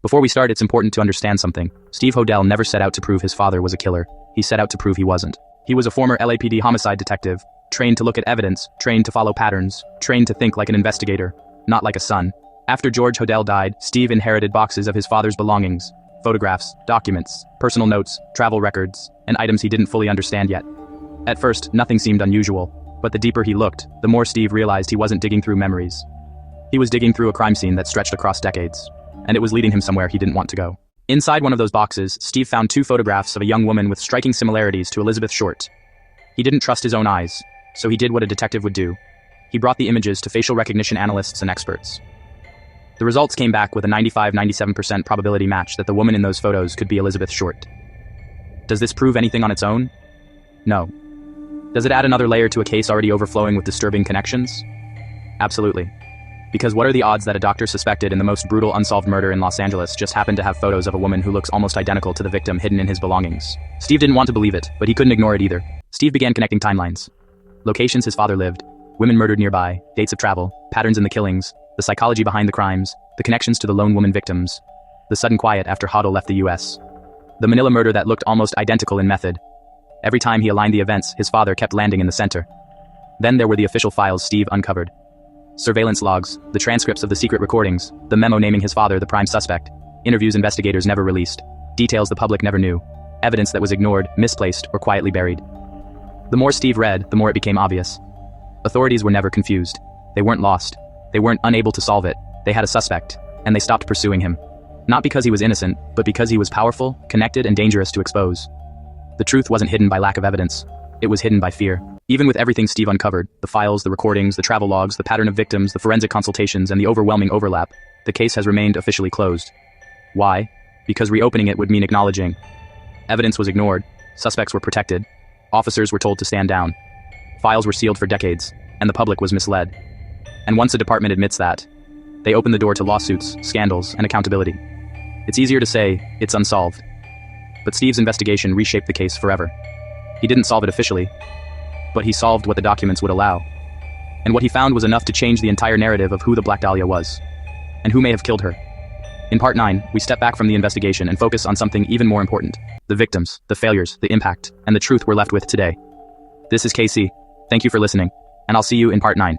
Before we start, it's important to understand something. Steve Hodel never set out to prove his father was a killer. He set out to prove he wasn't. He was a former LAPD homicide detective, trained to look at evidence, trained to follow patterns, trained to think like an investigator, not like a son. After George Hodel died, Steve inherited boxes of his father's belongings, photographs, documents, personal notes, travel records, and items he didn't fully understand yet. At first, nothing seemed unusual, but the deeper he looked, the more Steve realized he wasn't digging through memories. He was digging through a crime scene that stretched across decades, and it was leading him somewhere he didn't want to go. Inside one of those boxes, Steve found 2 photographs of a young woman with striking similarities to Elizabeth Short. He didn't trust his own eyes, so he did what a detective would do. He brought the images to facial recognition analysts and experts. The results came back with a 95-97% probability match that the woman in those photos could be Elizabeth Short. Does this prove anything on its own? No. Does it add another layer to a case already overflowing with disturbing connections? Absolutely. Because what are the odds that a doctor suspected in the most brutal unsolved murder in Los Angeles just happened to have photos of a woman who looks almost identical to the victim hidden in his belongings? Steve didn't want to believe it, but he couldn't ignore it either. Steve began connecting timelines. Locations his father lived, women murdered nearby, dates of travel, patterns in the killings, the psychology behind the crimes, the connections to the lone woman victims, the sudden quiet after Hodel left the US. The Manila murder that looked almost identical in method. Every time he aligned the events, his father kept landing in the center. Then there were the official files Steve uncovered. Surveillance logs, the transcripts of the secret recordings, the memo naming his father the prime suspect, interviews investigators never released, details the public never knew, evidence that was ignored, misplaced, or quietly buried. The more Steve read, the more it became obvious. Authorities were never confused. They weren't lost. They weren't unable to solve it. They had a suspect, and they stopped pursuing him. Not because he was innocent, but because he was powerful, connected, and dangerous to expose. The truth wasn't hidden by lack of evidence. It was hidden by fear. Even with everything Steve uncovered, the files, the recordings, the travel logs, the pattern of victims, the forensic consultations, and the overwhelming overlap, the case has remained officially closed. Why? Because reopening it would mean acknowledging. Evidence was ignored. Suspects were protected. Officers were told to stand down. Files were sealed for decades, and the public was misled. And once a department admits that, they open the door to lawsuits, scandals, and accountability. It's easier to say, it's unsolved. But Steve's investigation reshaped the case forever. He didn't solve it officially, but he solved what the documents would allow. And what he found was enough to change the entire narrative of who the Black Dahlia was, and who may have killed her. In Part 9, we step back from the investigation and focus on something even more important: the victims, the failures, the impact, and the truth we're left with today. This is KC. Thank you for listening, and I'll see you in Part 9.